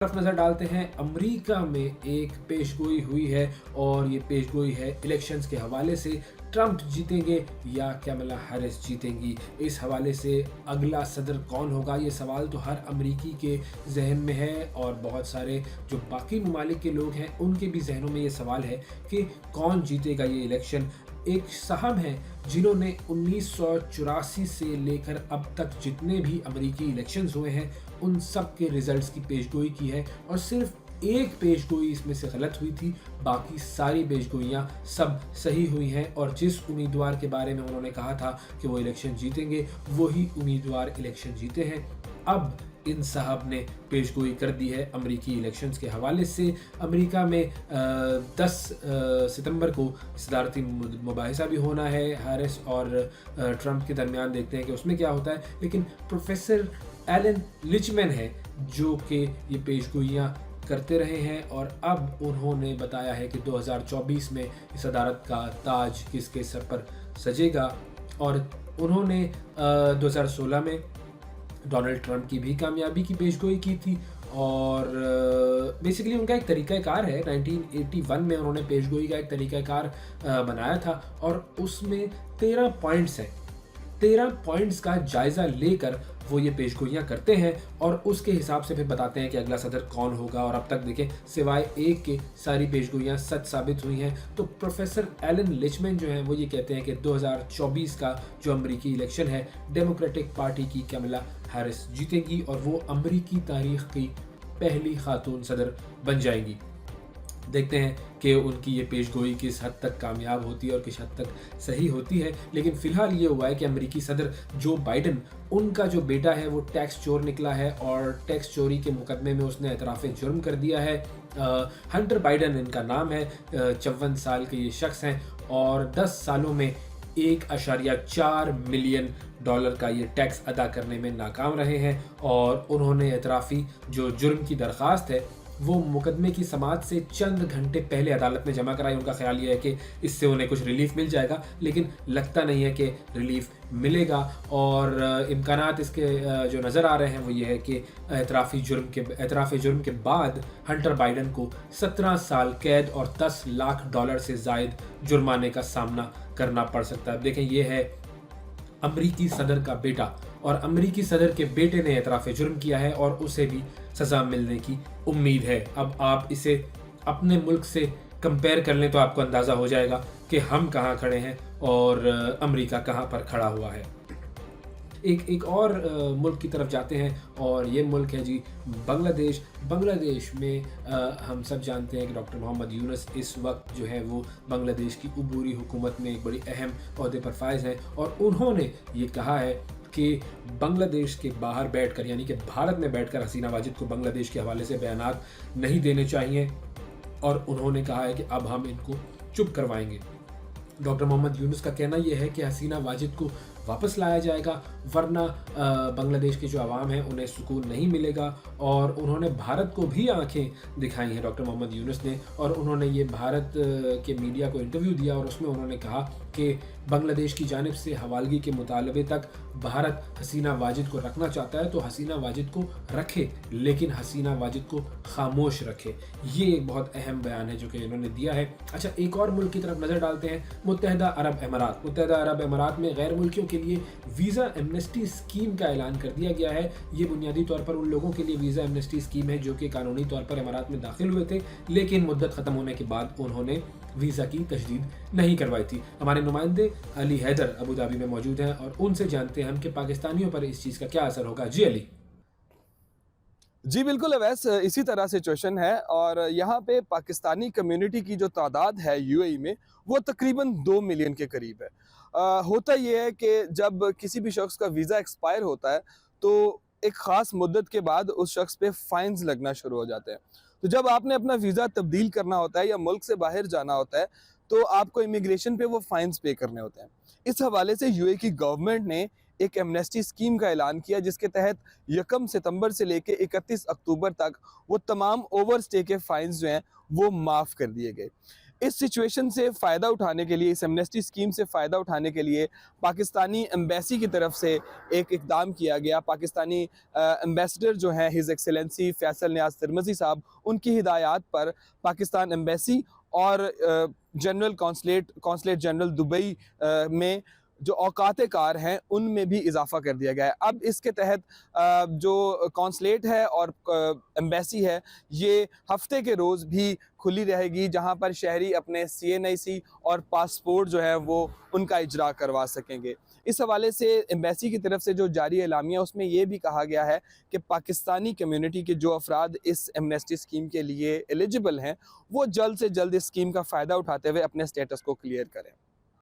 طرف नज़र डालते हैं। अमेरिका में एक पेशगोई हुई है और ये पेशगोई है इलेक्शंस के हवाले से। ट्रंप जीतेंगे या कैमला हैरिस जीतेंगी, इस हवाले से अगला सदर कौन होगा, ये सवाल तो हर अमेरिकी के जहन में है और बहुत सारे जो बाकी ममालिक के लोग हैं उनके भी जहनों में ये सवाल है कि कौन जीतेगा ये इलेक्शन। एक साहब हैं जिन्होंने 1984 से लेकर अब तक जितने भी अमेरिकी इलेक्शंस हुए हैं उन सब के रिजल्ट्स की पेशगोई की है और सिर्फ एक पेशगोई इसमें से गलत हुई थी, बाकी सारी पेशगोइयाँ सब सही हुई हैं। और जिस उम्मीदवार के बारे में उन्होंने कहा था कि वो इलेक्शन जीतेंगे, वही उम्मीदवार इलेक्शन जीते हैं। अब इन साहब ने पेशगोई कर दी है अमेरिकी इलेक्शंस के हवाले से। अमेरिका में 10 सितंबर को सदारती मुबाहिसा भी होना है हैरिस और ट्रंप के दरमियान। देखते हैं कि उसमें क्या होता है। लेकिन प्रोफेसर एलन लिचमैन है जो कि ये पेशगोइयाँ करते रहे हैं और अब उन्होंने बताया है कि 2024 में सदारत का ताज किसके सर पर सजेगा। और उन्होंने 2016 में डोनाल्ड ट्रंप की भी कामयाबी की पेशगोई की थी और बेसिकली उनका एक तरीक़ाकार है। 1981 में उन्होंने पेशगोई का एक तरीक़ाकार बनाया था और उसमें 13 पॉइंट्स हैं। 13 पॉइंट्स का जायज़ा लेकर वो ये पेशगोइयाँ करते हैं और उसके हिसाब से फिर बताते हैं कि अगला सदर कौन होगा। और अब तक देखें सिवाय एक के सारी पेशगोइयाँ सच साबित हुई हैं। तो प्रोफेसर एलन लिचमैन जो हैं वो ये कहते हैं कि 2024 का जो अमेरिकी इलेक्शन है डेमोक्रेटिक पार्टी की कैमला हैरिस जीतेंगी और वो अमेरिकी तारीख की पहली खातून सदर बन जाएंगी। देखते हैं कि उनकी ये पेशगोई किस हद तक कामयाब होती है और किस हद तक सही होती है। लेकिन फ़िलहाल ये हुआ है कि अमेरिकी सदर जो बाइडन, उनका जो बेटा है वो टैक्स चोर निकला है और टैक्स चोरी के मुकदमे में उसने एतराफ़ जुर्म कर दिया है। हंटर बाइडन इनका नाम है। 54 साल के ये शख्स हैं और 10 सालों में $1.4 मिलियन का ये टैक्स अदा करने में नाकाम रहे हैं। और उन्होंने एतराफ़ी जो जुर्म की दरख्वास्त है वो मुकदमे की समाअत से चंद घंटे पहले अदालत में जमा कराई। उनका ख्याल ये है कि इससे उन्हें कुछ रिलीफ मिल जाएगा, लेकिन लगता नहीं है कि रिलीफ मिलेगा। और इम्कानात इसके जो नज़र आ रहे हैं वो ये है कि एतराफ़ जुर्म के बाद हंटर बाइडन को 17 साल कैद और $10 लाख से ज़ायद जुर्माने का सामना करना पड़ सकता है। देखें, ये है अमेरिकी सदर का बेटा और अमेरिकी सदर के बेटे ने एतराफ़ जुर्म किया है और उसे भी सज़ा मिलने की उम्मीद है। अब आप इसे अपने मुल्क से कंपेयर कर लें तो आपको अंदाज़ा हो जाएगा कि हम कहाँ खड़े हैं और अमेरिका कहाँ पर खड़ा हुआ है। एक और मुल्क की तरफ जाते हैं और ये मुल्क है जी बांग्लादेश। बांग्लादेश में हम सब जानते हैं कि डॉक्टर मोहम्मद यूनुस इस वक्त जो है वो बांग्लादेश की अबूरी हुकूमत में एक बड़ी अहम ओहदे पर फाइज हैं और उन्होंने ये कहा है कि बांग्लादेश के बाहर बैठकर यानी कि भारत में बैठकर हसीना वाजिद को बांग्लादेश के हवाले से बयानात नहीं देने चाहिए और उन्होंने कहा है कि अब हम इनको चुप करवाएंगे। डॉक्टर मोहम्मद यूनुस का कहना यह है कि हसीना वाजिद को वापस लाया जाएगा वरना बांग्लादेश के जो आवाम हैं उन्हें सुकून नहीं मिलेगा। और उन्होंने भारत को भी आंखें दिखाई हैं डॉक्टर मोहम्मद यूनुस ने और उन्होंने ये भारत के मीडिया को इंटरव्यू दिया और उसमें उन्होंने कहा कि बांग्लादेश की जानिब से हवालगी के मुतालबे तक भारत हसीना वाजिद को रखना चाहता है तो हसीना वाजिद को रखे, लेकिन हसीना वाजिद को खामोश रखे। ये एक बहुत अहम बयान है जो कि इन्होंने दिया है। अच्छा, एक और मुल्क की तरफ नज़र डालते हैं, मुत्तहदा अरब अमारात। मुत्तहदा अरब अमारात में गैर मुल्कियों के लिए वीज़ा एमनेस्टी स्कीम का ऐलान कर दिया गया है। ये बुनियादी तौर पर उन लोगों के लिए वीज़ा एमनेस्टी स्कीम है जो कि कानूनी तौर पर अमारात में दाखिल हुए थे लेकिन मुद्दत ख़त्म होने के बाद उन्होंने वीज़ा की तजदीद नहीं करवाई थी। हमारे नुमाइंदे अली हैदर अबू धाबी में मौजूद हैं और उनसे जानते हैं हम कि पाकिस्तानियों पर इस चीज़ का क्या असर होगा। जी अली। जी बिल्कुल अवैस, इसी तरह सिचुएशन है और यहाँ पे पाकिस्तानी कम्युनिटी की जो तादाद है यूएई में वो तकरीबन 2 मिलियन के करीब है। होता ये है कि जब किसी भी शख्स का वीज़ा एक्सपायर होता है तो एक ख़ास मुद्दत के बाद उस शख्स पे फाइन्स लगना शुरू हो जाते हैं। तो जब आपने अपना वीज़ा तब्दील करना होता है या मुल्क से बाहर जाना होता है तो आपको इमिग्रेशन पे वो फाइन्स पे करने होते हैं। इस हवाले से यूएई की गवर्नमेंट ने एक एमनेस्टी स्कीम का ऐलान किया जिसके तहत 1 सितंबर से लेकर 31 अक्टूबर तक वो तमाम ओवर स्टे के फाइन्स जो हैं वो माफ़ कर दिए गए। इस सिचुएशन से फ़ायदा उठाने के लिए, इस एमनेस्टी स्कीम से फ़ायदा उठाने के लिए पाकिस्तानी एम्बेसी की तरफ से एक इक़दाम किया गया। पाकिस्तानी एम्बेसडर जो हैं हिज़ एक्सेलेंसी फ़ैसल नियाज़ तिरमिज़ी साहब, उनकी हिदायत पर पाकिस्तान एम्बेसी और जनरल कॉन्सुलेट जनरल दुबई में जो औकात कार हैं उनमें भी इजाफ़ा कर दिया गया है। अब इसके तहत जो कॉन्सुलेट है और एम्बेसी है, ये हफ्ते के रोज़ भी खुली रहेगी, जहां पर शहरी अपने CNIC और पासपोर्ट जो है वो उनका इजरा करवा सकेंगे। इस हवाले से एम्बेसी की तरफ से जो जारी एलामिया, उसमें ये भी कहा गया है कि पाकिस्तानी कम्युनिटी के जो अफराद इस एमनेस्टी स्कीम के लिए एलिजिबल हैं, वो जल्द से जल्द इस स्कीम का फ़ायदा उठाते हुए अपने स्टेटस को क्लियर करें।